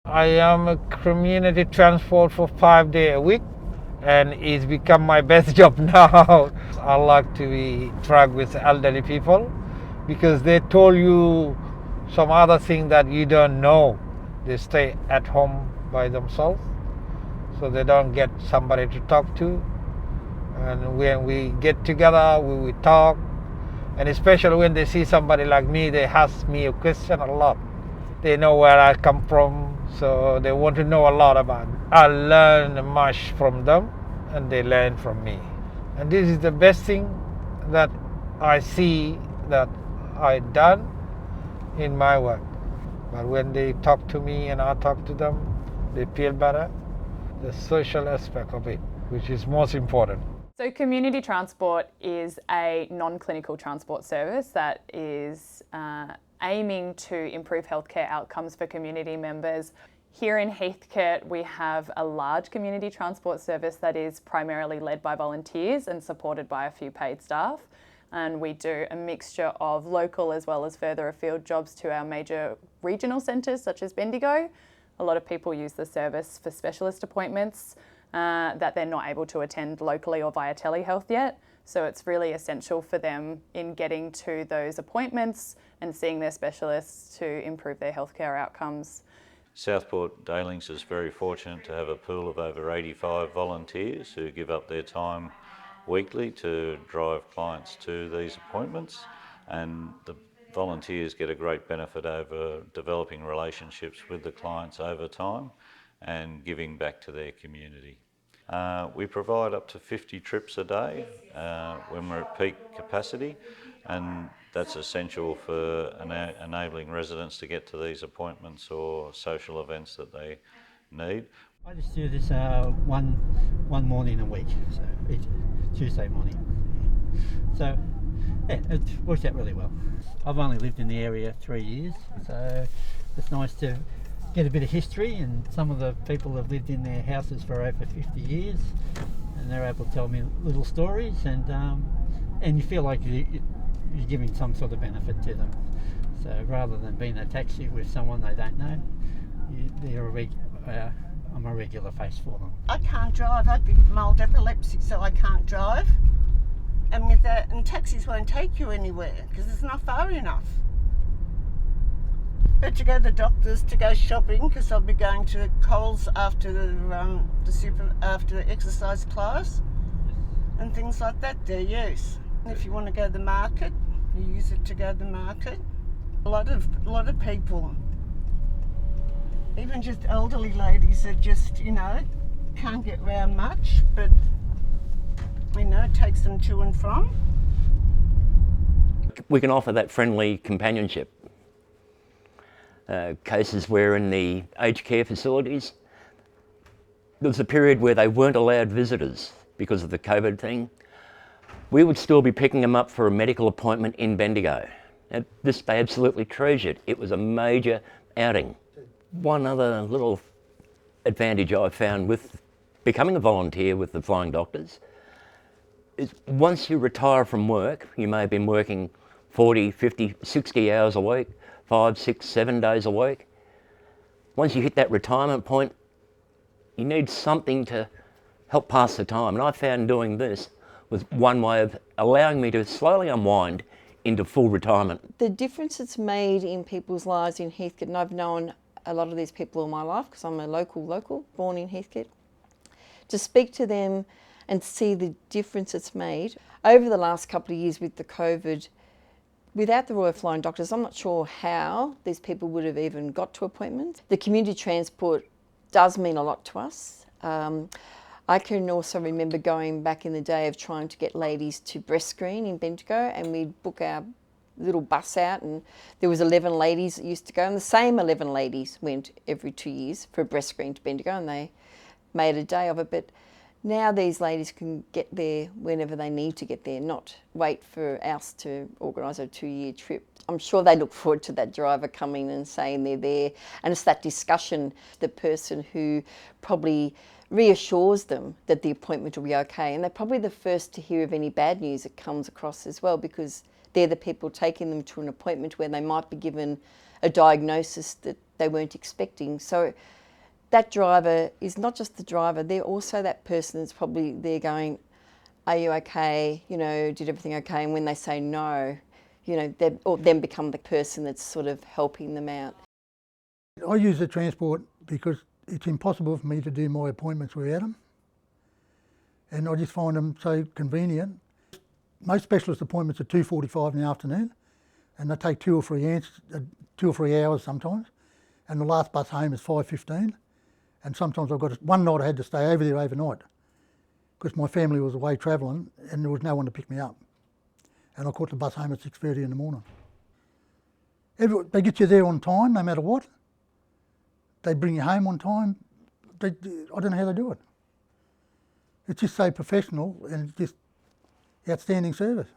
I am a community transport for 5 days a week, and it's become my best job now. I like to be track with elderly people because they told you some other thing that you don't know. They stay at home by themselves, so they don't get somebody to talk to. And when we get together, we talk, and especially when they see somebody like me, they ask me a question a lot. They know where I come from, so they want to know a lot about me. I learn much from them, and they learn from me. And this is the best thing that I see that I done in my work. But when they talk to me and I talk to them, they feel better. The social aspect of it, which is most important. So community transport is a non-clinical transport service that is aiming to improve healthcare outcomes for community members. Here in Heathcote, we have a large community transport service that is primarily led by volunteers and supported by a few paid staff. And we do a mixture of local as well as further afield jobs to our major regional centres such as Bendigo. A lot of people use the service for specialist appointments that they're not able to attend locally or via telehealth yet. So it's really essential for them in getting to those appointments and seeing their specialists to improve their healthcare outcomes. Southport Daylings is very fortunate to have a pool of over 85 volunteers who give up their time weekly to drive clients to these appointments, and the volunteers get a great benefit over developing relationships with the clients over time and giving back to their community. We provide up to 50 trips a day when we're at peak capacity, and that's essential for enabling residents to get to these appointments or social events that they need. I just do this one morning a week, so each Tuesday morning. So yeah, it works out really well. I've only lived in the area 3 years, so it's nice to get a bit of history, and some of the people have lived in their houses for over 50 years and they're able to tell me little stories, and you feel like you're giving some sort of benefit to them. So rather than being a taxi with someone they don't know, I'm a regular face for them. I can't drive. I've got mild epilepsy, so I can't drive. And with that, and taxis won't take you anywhere because it's not far enough. But to go to the doctors, to go shopping, because I'll be going to Coles after after the exercise class and things like that. They're use. And if you want to go to the market, you use it to go to the market. A lot of people, even just elderly ladies that just, can't get round much, but, it takes them to and from. We can offer that friendly companionship. Cases where in the aged care facilities, there was a period where they weren't allowed visitors because of the COVID thing. We would still be picking them up for a medical appointment in Bendigo. And this they absolutely treasured. It was a major outing. One other little advantage I found with becoming a volunteer with the Flying Doctors is once you retire from work, you may have been working 40, 50, 60 hours a week, 5, 6, 7 days a week. Once you hit that retirement point, you need something to help pass the time. And I found doing this was one way of allowing me to slowly unwind into full retirement. The difference it's made in people's lives in Heathcote, and I've known a lot of these people all my life because I'm a local, born in Heathcote, to speak to them and see the difference it's made. Over the last couple of years with the COVID, without the Royal Flying Doctors, I'm not sure how these people would have even got to appointments. The community transport does mean a lot to us. I can also remember going back in the day of trying to get ladies to breast screen in Bendigo, and we'd book our little bus out, and there was 11 ladies that used to go, and the same 11 ladies went every 2 years for a breast screen to Bendigo, and they made a day of it. But now these ladies can get there whenever they need to get there, not wait for us to organise a 2-year trip. I'm sure they look forward to that driver coming and saying they're there, and it's that discussion, the person who probably reassures them that the appointment will be okay, and they're probably the first to hear of any bad news that comes across as well, because they're the people taking them to an appointment where they might be given a diagnosis that they weren't expecting. So that driver is not just the driver, they're also that person that's probably there going, are you okay? You know, did everything okay? And when they say no, you know, they or then become the person that's sort of helping them out. I use the transport because it's impossible for me to do my appointments without them. And I just find them so convenient. Most specialist appointments are 2:45 in the afternoon, and they take 2 or 3 hours sometimes. And the last bus home is 5:15. And sometimes one night I had to stay over there overnight because my family was away travelling and there was no one to pick me up. And I caught the bus home at 6:30 in the morning. They get you there on time no matter what. They bring you home on time. I don't know how they do it. It's just so professional and just outstanding service.